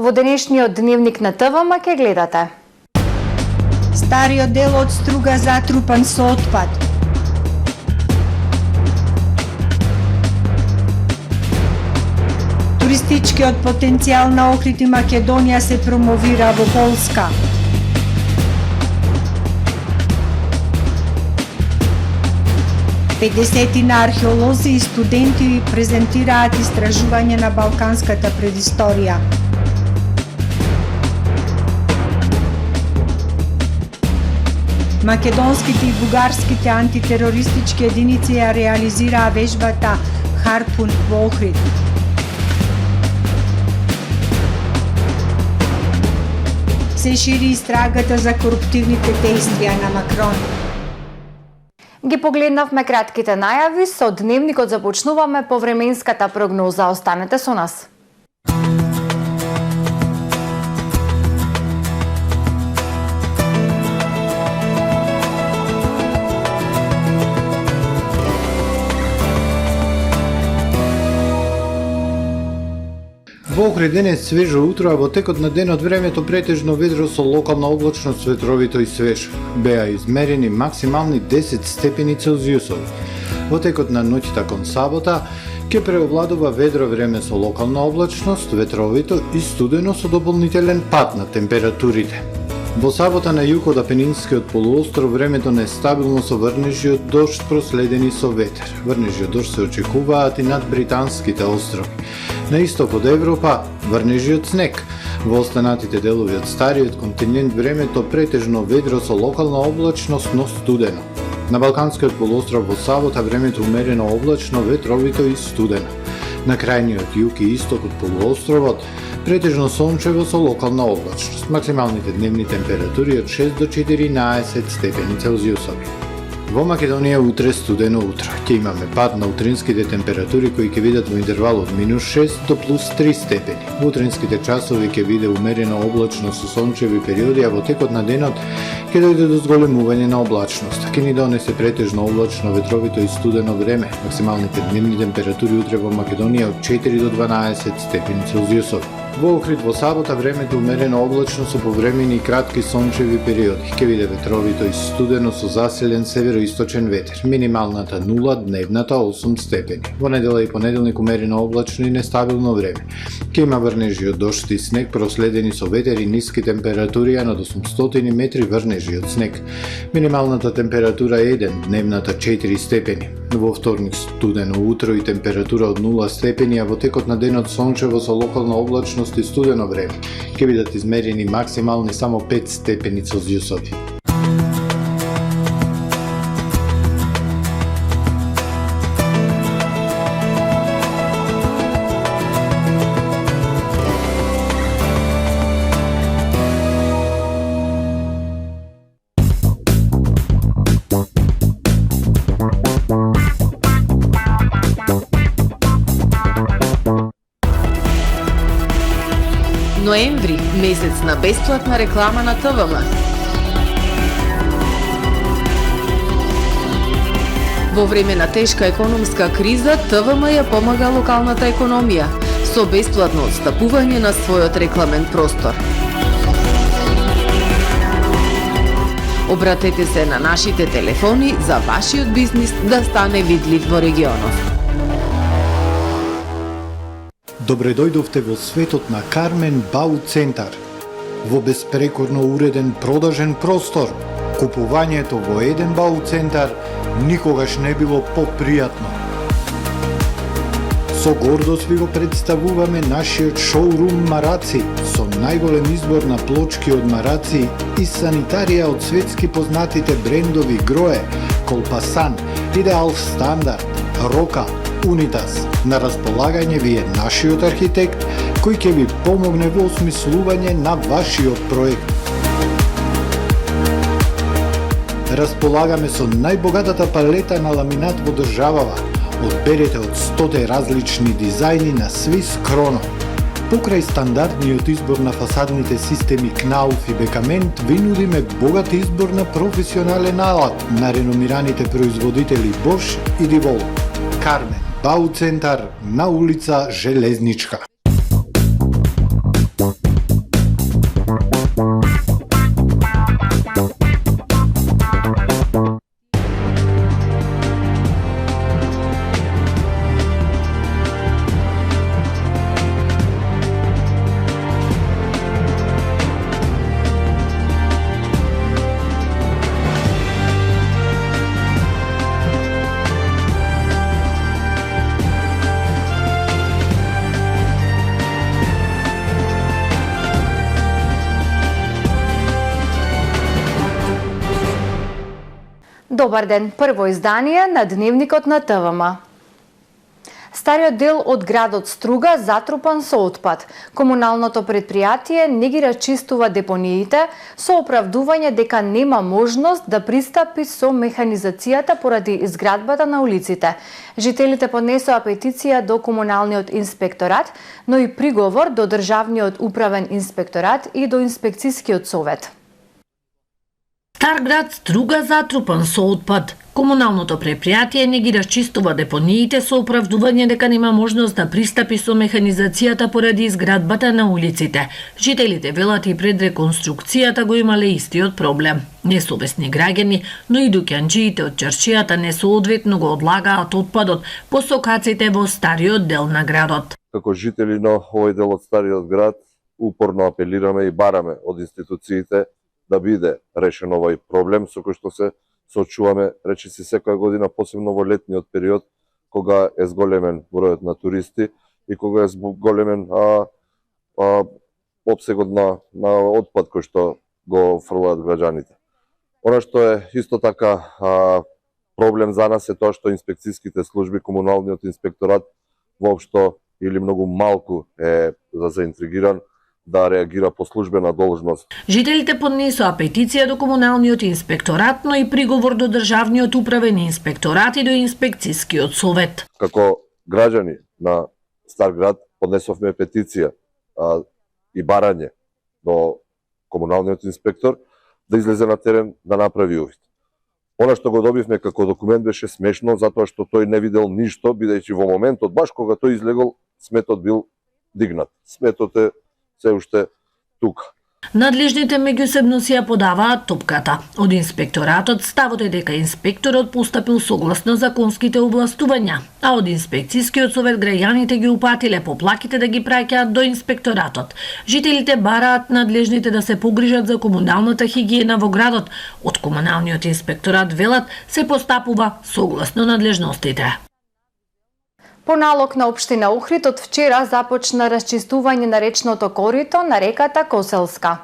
Во денешниот дневник на ТВМ ке гледате. Стариот дел од Струга затрупан со отпад. Туристичкиот потенцијал на Охрид и Македонија се промовира во Полска. Педесетина археолози и студенти презентираат истражување на балканската предисторија. Македонските и бугарските антитерористички единици ја реализираа вежбата Харпун во Охрид. Се шири истрагата за коруптивните дејствија на Макрон. Ги погледнавме кратките најави, со дневникот започнуваме по временската прогноза. Останете со нас. Во Охрид денес свежо утро, а во текот на денот времето претежно ведро со локална облачност, ветровито и свежо. Беа измерени максимални 10 степени Целзиусови. Во текот на ноќта кон сабота ќе преовладува ведро време со локална облачност, ветровито и студено со дополнителен пад на температурите. Во сабота на југ од Апенинскиот полуостров времето нестабилно со врнежи од дожд проследени со ветер. Врнежи од дожд се очекуваат и над британските острови. На исток од Европа врнежи од снег. Во останатите делови од стариот континент времето претежно ведро со локална облачност, но студено. На Балканскиот полуостров во сабота времето умерено облачно, ветровито и студено. На крајниот југ и исток од полуостровот претежно сончево со локална облачност. Максималните дневни температури од 6 до 14 степени Целзиусови. Во Македонија утре студено утро. Ќе имаме пад на утринските температури кои ќе видат во интервал од -6 до +3 степени. Во утринските часови ќе биде умерено облачно со сончеви периоди, а во текот на денот ќе дојде до зголемување на облачност. Ќе ни донесе претежно облачно, ветровито и студено време. Максималните дневни температури утре во Македонија од 4 до 12 степени Целзиусови. Во Охрид во сабота времето умерено облачно со повремени и кратки сончеви периоди. Ќе биде ветровито и студено со заселен североисточен ветер. Минималната 0, дневната 8 степени. Во недела и понеделник умерено облачно и нестабилно време. Ќе има врнежи од дожд и снег проследени со ветер и ниски температури, а над 800 метри врнежи од снег. Минималната температура 1, дневната 4 степени. Во вторник студено утро и температура од 0 степени, а во текот на денот сончево со локална облачност и студено време. Ќе бидат измерени максимални само 5 степени Целзиусови. Ноември, месец на бесплатна реклама на ТВМ. Во време на тешка економска криза, ТВМ ја помага локалната економија со бесплатно отстапување на својот рекламен простор. Обратете се на нашите телефони за вашиот бизнис да стане видлив во регионот. Добре дојдовте во светот на Кармен Бау Центар. Во беспрекорно уреден продажен простор, купувањето во еден Бау Центар никогаш не било попријатно. Со гордост ви го представуваме нашиот шоурум Мараци, со најголем избор на плочки од Мараци и санитарија од светски познатите брендови Грое, Колпасан, Идеал Стандард, Рока, Унитас. На располагање ви е нашиот архитект кој ќе ви помогне во осмислување на вашиот проект. Располагаме со најбогатата палета на ламинат во државава. Одберете од 100 различни дизајни на Swiss Chrono. Покрај стандардниот избор на фасадните системи Knauf и Бекамент, ви нудиме богат избор на професионален алат на реномираните производители Bosch и Divol. Кармен Бау Центар на улица Железничка. Добар ден, прво издание на Дневникот на ТВМ. Стариот дел од градот Струга затрупан со отпад. Комуналното предпријатие не ги расчистува депониите со оправдување дека нема можност да пристапи со механизацијата поради изградбата на улиците. Жителите поднесоа петиција до Комуналниот инспекторат, но и приговор до Државниот управен инспекторат и до Инспекцијскиот совет. Стар град Струга затрупан со отпад. Комуналното предпријатие не ги расчистува депониите со оправдување дека нема можност да пристапи со механизацијата поради изградбата на улиците. Жителите велат и пред реконструкцијата го имале истиот проблем. Несовесни граѓани, но и дуќанџиите од чаршијата несоодветно го одлагаат отпадот по сокаците во стариот дел на градот. Како жители на овој дел од стариот град, упорно апелираме и бараме од институциите да биде решен овој проблем со кој што се сочуваме речиси секоја година, посебно во летниот период, кога е зголемен бројот на туристи и кога е зголемен опсегот на отпад кој што го фрлаат граѓаните. Она што е исто така проблем за нас е тоа што инспекцијските служби, Комуналниот инспекторат воопшто или многу малку е заинтригиран да реагира по службена должност. Жителите поднесоа петиција до Комуналниот инспекторат, но и приговор до Државниот управен инспекторат и до Инспекцијскиот совет. Како граѓани на Стар град поднесовме петиција и барање до Комуналниот инспектор да излезе на терен да направи увид. Она што го добивме како документ беше смешно, затоа што тој не видел ништо, бидејќи во моментот, баш кога тој излегол, сметот бил дигнат. Сметот е се уште тука. Надлежните меѓусебно си ја подаваат топката. Од инспекторатот ставот е дека инспекторот постапил согласно законските овластувања, а од Инспекцијскиот совет граѓаните ги упатиле поплаките да ги праќаат до инспекторатот. Жителите бараат надлежните да се погрижат за комуналната хигиена во градот. Од Комуналниот инспекторат велат се постапува согласно надлежностите. По налог на Општина Охрид од вчера започна расчистување на речното корито на реката Коселска.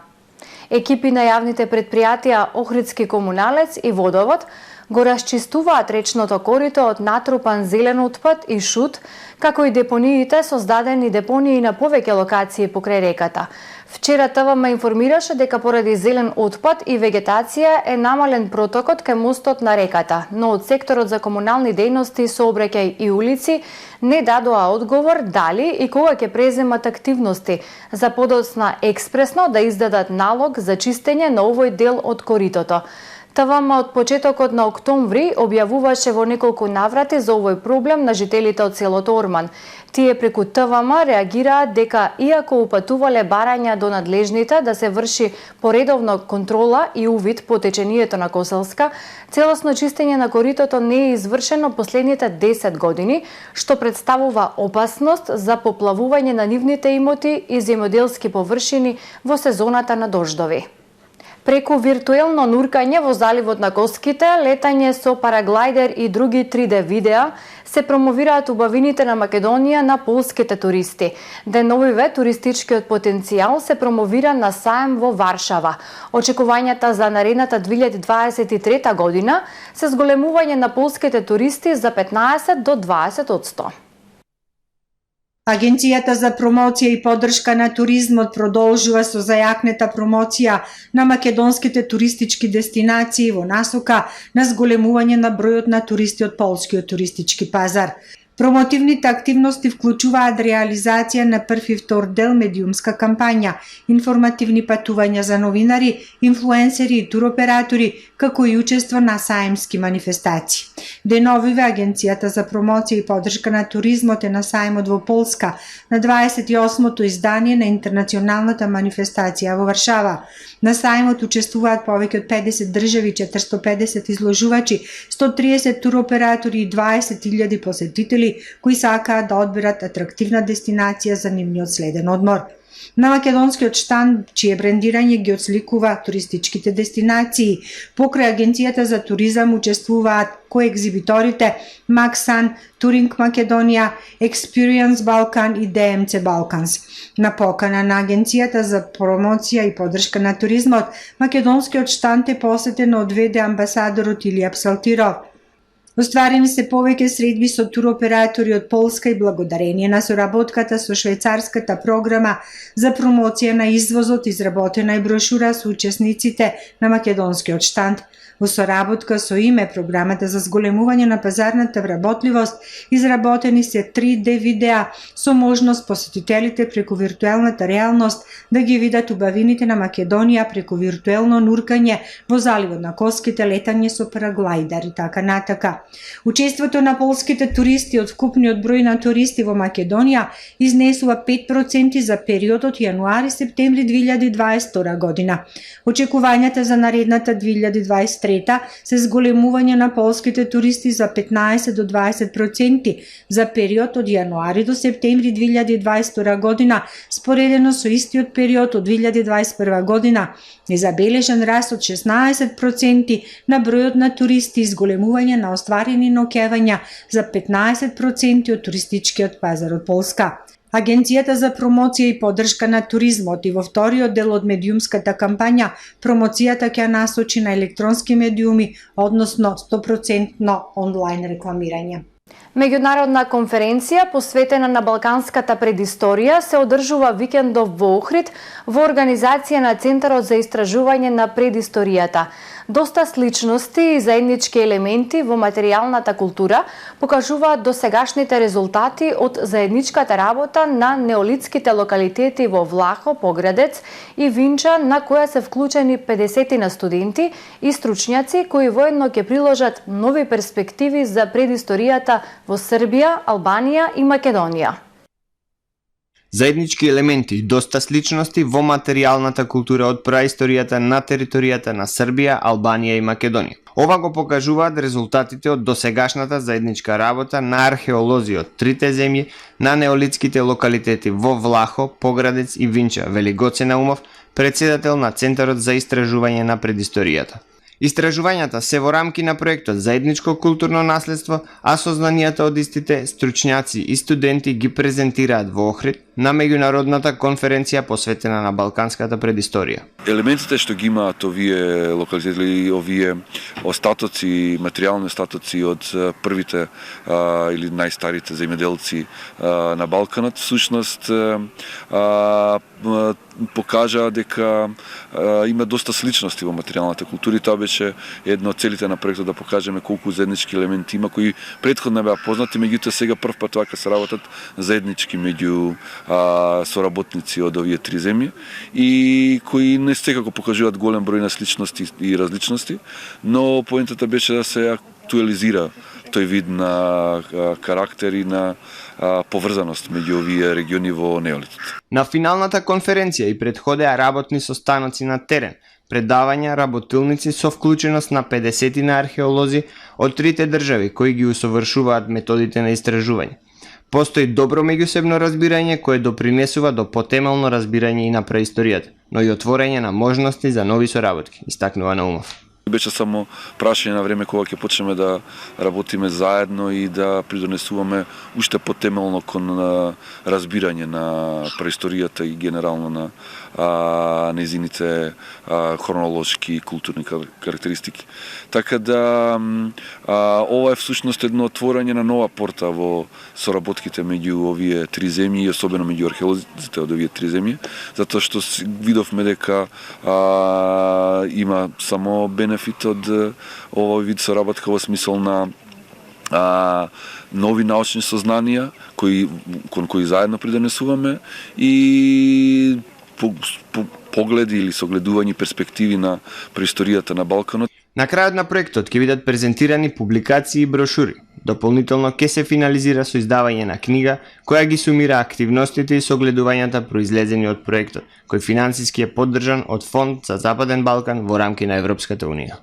Екипи на јавните предпријатија Охридски комуналец и Водовод го расчистуваат речното корито од натрупан зелен отпад и шут, како и депониите, создадени депонии на повеќе локации покрај реката. Вчера ТВМ информираше дека поради зелен отпад и вегетација е намален протокот кај мостот на реката, но од секторот за комунални дејности, сообраќај и улици не дадоа одговор дали и кога ќе преземат активности за подоцна експресно да издадат налог за чистење на овој дел од коритото. ТВМ од почетокот на октомври објавуваше во неколку наврати за овој проблем на жителите од селото Орман. Тие преку ТВМ реагираат дека иако упатувале барања до надлежните да се врши поредовно контрола и увид по течението на Коселска, целосно чистење на коритото не е извршено последните 10 години, што представува опасност за поплавување на нивните имоти и земјоделски површини во сезоната на дождови. Преку виртуелно нуркање во заливот на Коските, летање со параглајдер и други 3D видеа се промовираат убавините на Македонија на полските туристи. Деновиве туристичкиот потенцијал се промовира на саем во Варшава. Очекувањата за наредната 2023 година се зголемување на полските туристи за 15 до 20%. Агенцијата за промоција и поддршка на туризмот продолжува со зајакнета промоција на македонските туристички дестинации во насока на зголемување на бројот на туристи од полскиот туристички пазар. Промотивните активности вклучуваат реализација на прв и втор дел медиумска кампања, информативни патувања за новинари, инфлуенсери и туроператори, како и учество на саемски манифестации. Деновиве Агенцијата за промоција и поддршка на туризмот е на саемот во Полска на 28-то издание на интернационалната манифестација во Варшава. На саемот учествуваат повеќе од 50 држави, 450 изложувачи, 130 туроператори и 20.000 посетители посетители кои сакаат да одберат атрактивна дестинација за нивниот следен одмор. На македонскиот штанд, чие брендирање ги отсликува туристичките дестинации, покрај Агенцијата за туризам учествуваат коекзибиторите Максан, Туринг Македонија, Experience Balkan и DMC Balkans. На покана на Агенцијата за промоција и поддршка на туризмот, македонскиот штанд е посетен од ВД амбасадорот Илија Псалтиров. Остварени се повеќе средби со туроператори од Полска и благодарение на соработката со швајцарската програма за промоција на извозот, изработена и брошура со учесниците на македонскиот штанд. Во соработка со име програмата за зголемување на пазарната вработливост, изработени се 3D видеа со можност посетителите преку виртуелната реалност да ги видат убавините на Македонија преку виртуелно нуркање во заливот на Коските, летање со параглайдер и така натака. Учеството на полските туристи од вкупниот број на туристи во Македонија изнесува 5% за периодот јануари-септември 2022 година. Очекувањата за наредната 2023 се зголемување на полските туристи за 15 до 20% за период од јануари до септември 2022 година, споредено со истиот период од 2021 година, и забележан раст од 16% на бројот на туристи и зголемување на остварени ноќевања за 15% од туристичкиот пазар од Полска. Агенцијата за промоција и поддршка на туризмот и во вториот дел од медиумската кампања промоцијата ќе насочи на електронски медиуми, односно 100% онлайн рекламирање. Меѓународна конференција посветена на балканската предисторија се одржува викендов во Охрид во организација на Центарот за истражување на предисторијата. Доста сличности и заеднички елементи во материјалната култура покажуваат досегашните резултати од заедничката работа на неолитските локалитети во Влахо, Поградец и Винча, на која се вклучени 50 на студенти и стручњаци кои воедно ќе приложат нови перспективи за предисторијата во Србија, Албанија и Македонија. Заеднички елементи и доста сличности во материјалната култура од праисторијата на територијата на Србија, Албанија и Македонија. Ова го покажуваат резултатите од досегашната заедничка работа на археолози од трите земји на неолитските локалитети во Влахо, Поградец и Винча, вели Гоце Наумов, председател на Центарот за истражување на предисторијата. Истражувањата се во рамки на проектот Заедничко културно наследство, а сознанијата од истите стручњаци и студенти ги презентираат во Охрид на меѓународната конференција посветена на балканската предисторија. Елементите што ги имаат овие локалитети, овие остатоци, материјални остатоци од првите или најстарите земјоделци на Балканот, всушност покажа дека има доста сличности во материјалната култура и тоа беше едно од целите на проектот, да покажеме колку заеднички елементи има кои претходно беа познати, меѓутоа сега прв пат вака се работат заеднички меѓу соработници од овие три земји и кои не секако покажуваат голем број на сличности и различности, но поентата беше да се актуализира тој вид на карактер и на поврзаност меѓу овие региони во неолитот. На финалната конференција и предходеа работни состаноци на терен, предавања, работилници со вклученост на 50 на археолози од трите држави кои ги усовршуваат методите на истражување. Постои добро меѓусебно разбирање кое допринесува до потемелно разбирање и на преисторијата, но и отворање на можности за нови соработки, истакнува Наумов. Беше само прашање на време кога ќе почнеме да работиме заедно и да придонесуваме уште потемелно кон разбирање на преисторијата и генерално на незините хронолошки и културни карактеристики. Така да ова е всушност едно отворање на нова порта во соработките меѓу овие три земји и особено меѓу археолозите од овие три земји, затоа што видовме дека има само бенефит од овој вид соработка во смисол на нови научни сознанија кон кои заедно придонесуваме и погледи или согледување перспективи на преисторијата на Балканот. На крајот на проектот ќе бидат презентирани публикации и брошури. Дополнително ќе се финализира со издавање на книга која ги сумира активностите и согледувањата произлезени од проектот, кој финансиски е поддржан од Фонд за Западен Балкан во рамки на Европската Унија.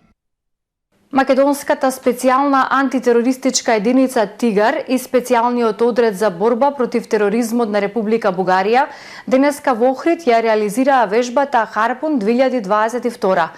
Македонската специјална антитерористичка единица Тигар и специјалниот одред за борба против тероризмот на Република Бугарија денеска во Охрид ја реализираа вежбата Харпун 2022.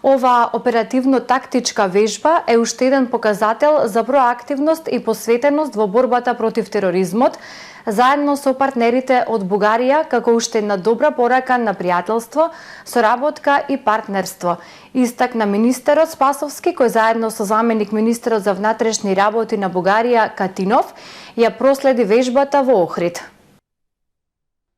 Оваа оперативно-тактичка вежба е уште еден показател за проактивност и посветеност во борбата против тероризмот, заедно со партнерите од Бугарија, како уште една добра порака на пријателство, соработка и партнерство, истакна министерот Спасовски, кој заедно со заменик министерот за внатрешни работи на Бугарија Катинов ја проследи вежбата во Охрид.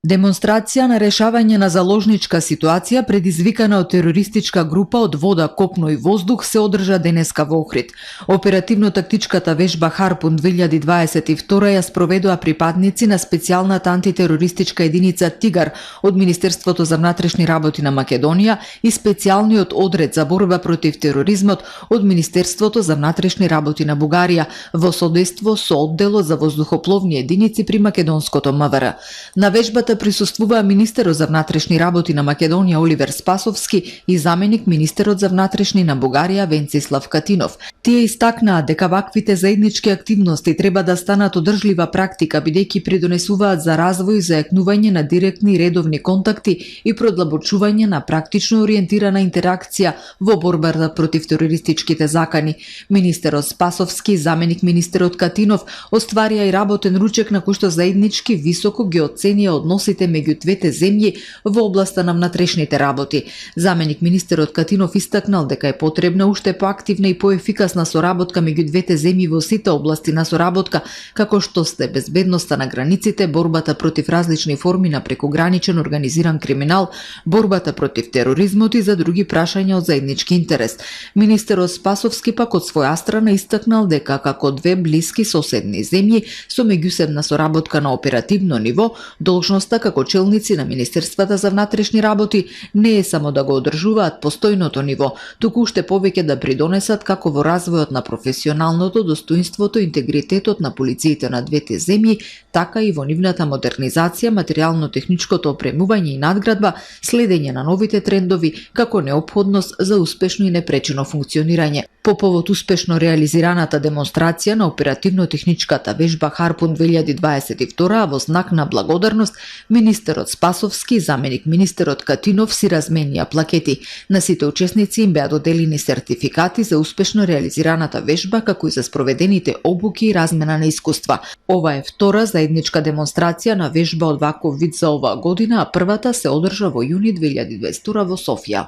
Демонстрација на решавање на заложничка ситуација предизвикана од терористичка група од вода, копно и воздух се одржа денеска во Охрид. Оперативно-тактичката вежба Харпун 2022 ја спроведоа припадници на специјалната антитерористичка единица Тигар од Министерството за внатрешни работи на Македонија и специјалниот одред за борба против тероризмот од Министерството за внатрешни работи на Бугарија во содейство со одделот за воздухопловни единици при македонското МВР. На вежбата присуствуваа министерот за внатрешни работи на Македонија Оливер Спасовски и заменик министерот за внатрешни на Бугарија Венцислав Катинов. Тие истакнаа дека ваквите заеднички активности треба да станат одржлива практика, бидејќи придонесуваат за развој и зајакнување на директни и редовни контакти и продлабочување на практично ориентирана интеракција во борбата против терористичките закани. Министерот Спасовски и заменик министерот Катинов остварија и работен ручек на кој што заеднички високо ги оценија односите меѓу двете земји во областа на внатрешните работи. Заменик министерот Катинов истакнал дека е потребна уште поактивна и поефикасна соработка меѓу двете земји во сите области на соработка, како што сте безбедноста на границите, борбата против различни форми на прекограничен организиран криминал, борбата против тероризмот и за други прашања од заеднички интерес. Министерот Спасовски пак од своја страна истакнал дека како две блиски соседни земји со меѓусебна соработка на оперативно ниво, должноста како челници на Министерствата за внатрешни работи не е само да го одржуваат постојното ниво, туку уште повеќе да придонесат како во развојот на професионалното достоинството и интегритетот на полициите на двете земји, така и во нивната модернизација, материјално-техничкото опремување и надградба, следење на новите трендови како неопходност за успешно и непречено функционирање. По повод успешно реализираната демонстрација на оперативно-техничката вежба Харпун 2022 во знак на благодарност, министерот Спасовски и заменик министерот Катинов си разменија плакети. На сите учесници им беа доделени сертификати за успешно реализираната вежба, како и за спроведените обуки и размена на искуства. Ова е втора заедничка демонстрација на вежба од ваков вид за оваа година, а првата се одржа во јуни 2022 во Софија.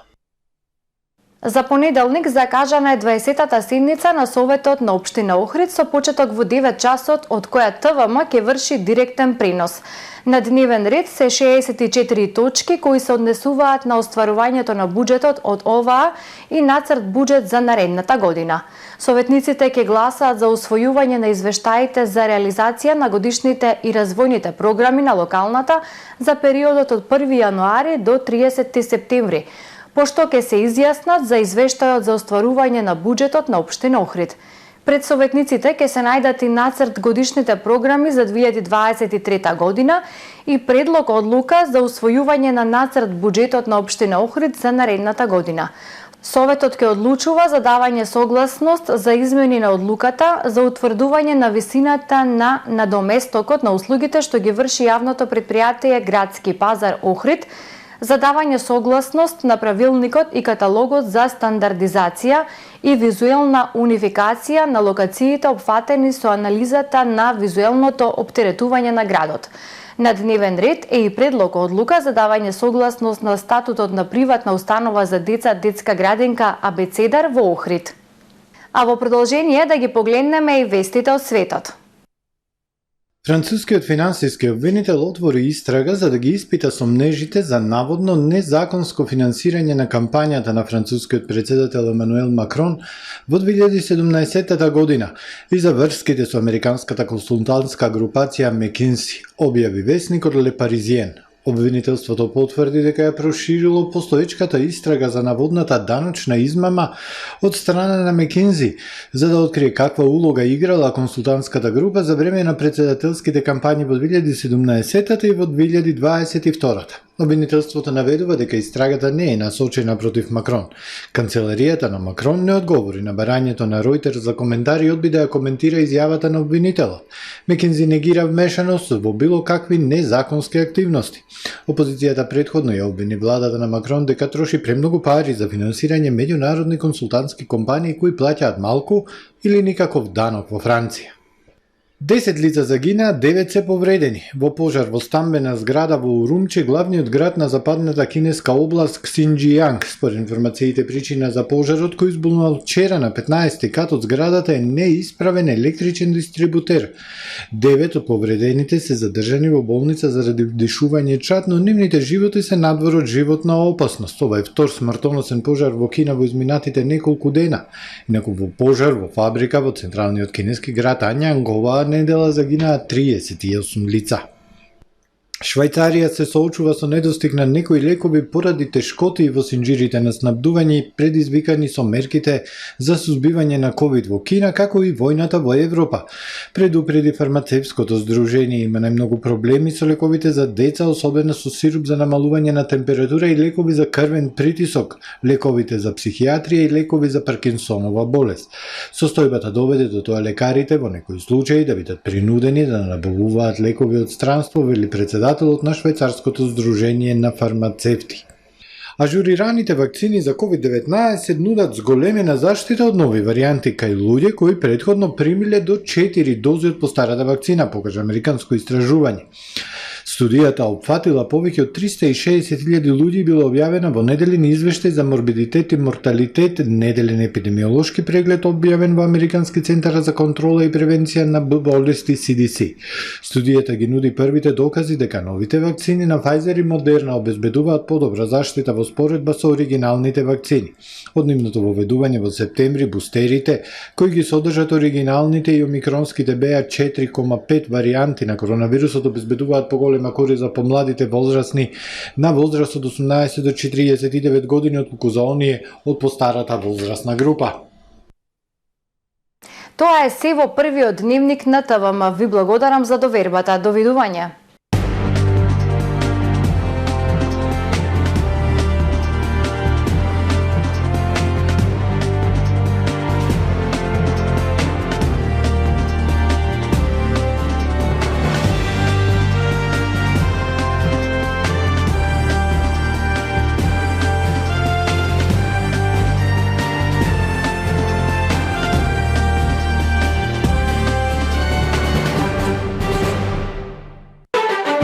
За понеделник закажана е 20-та седница на Советот на Општина Охрид со почеток во 9 часот, од која ТВМ ќе врши директен пренос. На дневен ред се 64 точки кои се однесуваат на остварувањето на буџетот од оваа и нацрт буџет за наредната година. Советниците ќе гласаат за усвојување на извештаите за реализација на годишните и развојните програми на локалната за периодот од 1 јануари до 30 септември, пошто ќе се изјаснат за извештајот за остварување на буџетот на Општина Охрид. Пред советниците ќе се најдат и нацрт годишните програми за 2023 година и предлог одлука за усвојување на нацрт буџетот на Општина Охрид за наредната година. Советот ќе одлучува за давање согласност за измени на одлуката за утврдување на висината на надоместокот на услугите што ги врши јавното предпријатие Градски пазар Охрид, за давање согласност на правилникот и каталогот за стандардизација и визуелна унификација на локациите опфатени со анализата на визуелното оптеретување на градот. На дневен ред е и предлог одлука за давање согласност на статутот на приватна установа за деца детска градинка Абецедар во Охрид. А во продолжение да ги погледнеме и вестите од светот. Францускиот финансиски обвинител отвори истрага за да ги испита сомнежите за наводно незаконско финансирање на кампањата на францускиот председател Емануел Макрон во 2017 година и за врските со американската консултантска групација McKinsey, објави весникот Le Parisien. Обвинителството потврди дека ја проширило постоечката истрага за наводната даночна измама од страна на McKinsey, за да открие каква улога играла консултантската група за време на председателските кампањи во 2017 и во 2022. Обвинителството наведува дека истрагата не е насочена против Макрон. Канцеларијата на Макрон не одговори на барањето на Ројтер за коментари и одби да ја коментира изјавата на обвинителот. Мекензи негира вмешаност во било какви незаконски активности. Опозицијата претходно ја обвини владата на Макрон дека троши премногу пари за финансирање меѓународни консултантски компании кои плаќаат малку или никаков данок во Франција. 10 лица загинаа, 9 се повредени. Во пожар во стамбена зграда во Урумчи, главниот град на западната кинеска област Ксинџијанг. Според информациите, причина за пожарот кој избунал вчера на 15 кат од зградата е неисправен електричен дистрибутер. 9 од повредените се задржани во болница заради вдишување чад, но нивните животи се надвор од животна опасност. Ова е втор смртоносен пожар во Кина во изминатите неколку дена. Инаку во пожар во фабрика во централниот кинески град Ањанг оваа недела загинаа 38 лица. Швајцарија се соочува со недостиг на некои лекови поради тешкоти во синџирите на снабдување предизвикани со мерките за сузбивање на ковид во Кина, како и војната во Европа. Предупреди фармацевското здружение, има најмногу проблеми со лековите за деца, особено со сируп за намалување на температура и лекови за крвен притисок, лековите за психијатрија и лекови за Паркинсонова болест. Состојбата доведе до тоа лекарите во некои случаи да бидат принудени да набавуваат лекови од странство, вели председателот на Швајцарското здружение на фармацевти. Ажурираните вакцини за COVID-19 нудат зголемена заштита од нови варијанти кај луѓе кои претходно примиле до 4 дози од постарата вакцина, покажа американско истражување. Студијата опфатила повеќе од 360.000 луѓе и била објавена во неделен извештај за морбидитет и морталитет, неделен епидемиолошки преглед објавен во Американски центар за контрола и превенција на болести CDC. Студијата ги нуди првите докази дека новите вакцини на Pfizer и Moderna обезбедуваат подобра заштита во споредба со оригиналните вакцини. Од нивното воведување во септември, бустерите, кои ги содржат оригиналните и омикронските BA.4,5 варијанти на коронавирусот, обезбедуваат поголема корист за помладите возрастни на возраст од 18 до 49 години, отколку за оние од постарата возрастна група. Тоа е се во првиот дневник на ТВМ. Ви благодарам за довербата. Довидување.